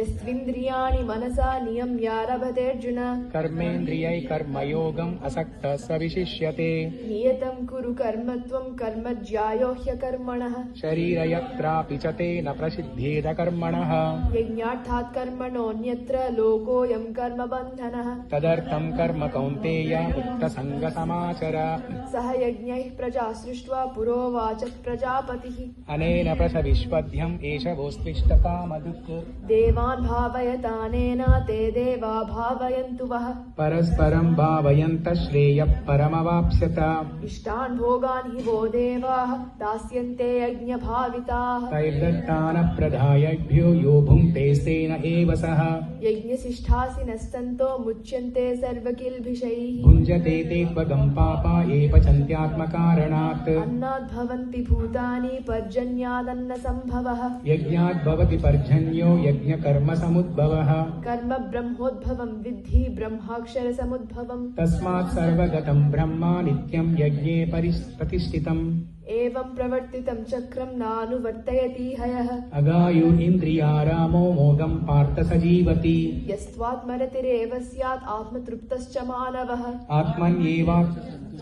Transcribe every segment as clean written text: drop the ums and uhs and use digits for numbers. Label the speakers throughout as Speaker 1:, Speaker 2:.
Speaker 1: यस्त्विन्द्रियाणि मनसा नियम्यारभतेऽर्जुन
Speaker 2: कर्मेन्द्रियै कर्मयोगम् असक्तः स विशिष्यते
Speaker 1: नियतं कुरु कर्म त्वं कर्म ज्यायो ह्यकर्मणः
Speaker 2: शरीरयत्रापि च तेन प्रसिद्धेद कर्मणः
Speaker 1: यज्ञार्थात् कर्मणोऽन्यत्र लोकोऽयं कर्मबन्धनः
Speaker 2: तदर्थं कर्म कौन्तेय मुक्तसङ्गसमाचर
Speaker 1: सह यज्ञैः प्रजा सृष्ट्वा पुरोवाच प्रजापतिः
Speaker 2: अनेन प्रसविष्वध्यम् एष वोस्त्विष्टकामधुक्
Speaker 1: देवान् भावयतानेन ते देवा भावयन्तु वः
Speaker 2: परस्परं भावयन्तः श्रेयः परमवाप्स्यत
Speaker 1: इष्टान् भोगान् हि वो देवाः दास्यन्ते यज्ञभाविताः
Speaker 2: तैर्दत्तानप्रदायभ्यो यो भुङ्क्तेस्तेन एव सः
Speaker 1: यज्ञशिष्ठासिनस्तन्तो मुच्यन्ते सर्वकिल्बिषैः
Speaker 2: भुञ्जते ते त्वगं पापा ये पचन्त्यात्मकारणात्
Speaker 1: अन्नाद्भवन्ति भूतानि पर्जन्यादन्नसम्भवः
Speaker 2: यज्ञाद्भवति पर्जन्यो यज्ञकर्मसमुद्भवः
Speaker 1: कर्म ब्रह्मोद्भवं विद्धि ब्रह्माक्षरसमुद्भवम्
Speaker 2: तस्मात् सर्वगतं ब्रह्म नित्यं यज्ञे प्रतिष्ठितम्
Speaker 1: एवं प्रवर्तितं चक्रं नानुवर्तयति हयः
Speaker 2: अगायु इन्द्रियारामो मोघं पार्थ स जीवति
Speaker 1: यस्त्वात्मरतिरेव स्यात् आत्मतृप्तश्च मानवः
Speaker 2: आत्मन्येवा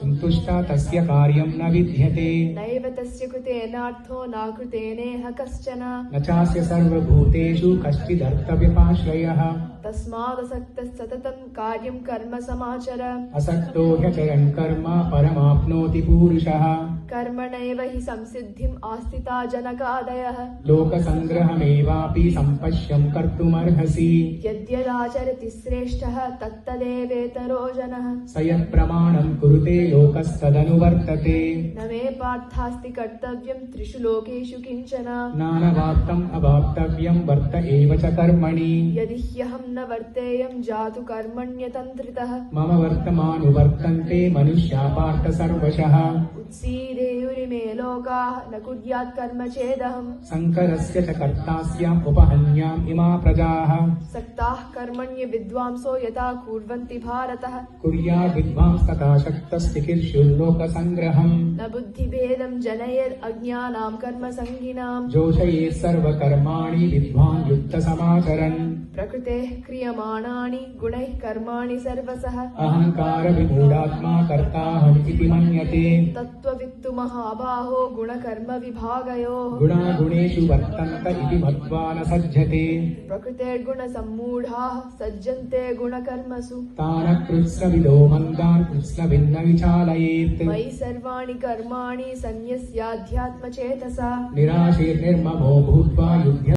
Speaker 2: सन्तुष्टा तस्य कार्यं न विद्यते
Speaker 1: नैव तस्य कृतेनार्थो नाकृतेनेह कश्चन
Speaker 2: न चास्य सर्वभूतेषु कश्चिदर्थव्यपाश्रयः
Speaker 1: तस्मादसक्तः सततं कार्यं कर्म समाचर
Speaker 2: असक्तो ह्यचरन् कर्म परमाप्नोति पूरुषः
Speaker 1: कर्मणैव हि संसिद्धिम् आस्थिता जनकादयः
Speaker 2: लोकसङ्ग्रहमेवापि सम्पश्यं कर्तुमर्हसि
Speaker 1: यद्यदाचरति श्रेष्ठः तत्तदेवेतरो जनः
Speaker 2: स यत्प्रमाणं कुरुते लोकस्तदनुवर्तते
Speaker 1: न मे पार्थास्ति कर्तव्यं त्रिषु लोकेषु किञ्चन
Speaker 2: नानवाप्तम् अवाप्तव्यं वर्त एव च कर्मणि
Speaker 1: यदि ह्यहं न वर्तेयं जातु कर्मण्यतन्त्रितः
Speaker 2: मम वर्तमानुवर्तन्ते मनुष्या पार्थ सर्वशः
Speaker 1: उत्सीदेयुरिमे लोकाः न कुर्यात् कर्म चेदहम्
Speaker 2: शङ्करस्य च कर्तास्याम् उपहन्याम् इमा प्रजाः
Speaker 1: सक्ताः कर्मण्य विद्वांसो यथा कुर्वन्ति भारतः
Speaker 2: कुर्याद् विद्वांस्तथा शक्तस्तिकीर्षुर्लोकसङ्ग्रहम्
Speaker 1: न बुद्धिभेदं जनयेद् अज्ञानां कर्मसङ्गिनाम्
Speaker 2: जोषयेत् सर्वकर्माणि विद्वान् युक्तसमाचरन्
Speaker 1: प्रकृतेः क्रियमाणानि गुणैः कर्माणि सर्वसः
Speaker 2: अहङ्कारविमूढात्मा कर्ताहमिति मन्यते
Speaker 1: तत्त्ववित्तु महाबाहो गुणकर्मविभागयोः
Speaker 2: गुणागुणेषु वर्तन्त इति मत्वा न सज्जते
Speaker 1: प्रकृतेर्गुणसम्मूढाः सज्जन्ते गुणकर्मसु
Speaker 2: तान् कृत्स्नविदो मन्दान् कृत्स्नभिन्न विचालयेत्
Speaker 1: मयि सर्वाणि कर्माणि सन्न्यस्याध्यात्मचेतसा
Speaker 2: निराशीर्निर्ममो भूत्वा युध्य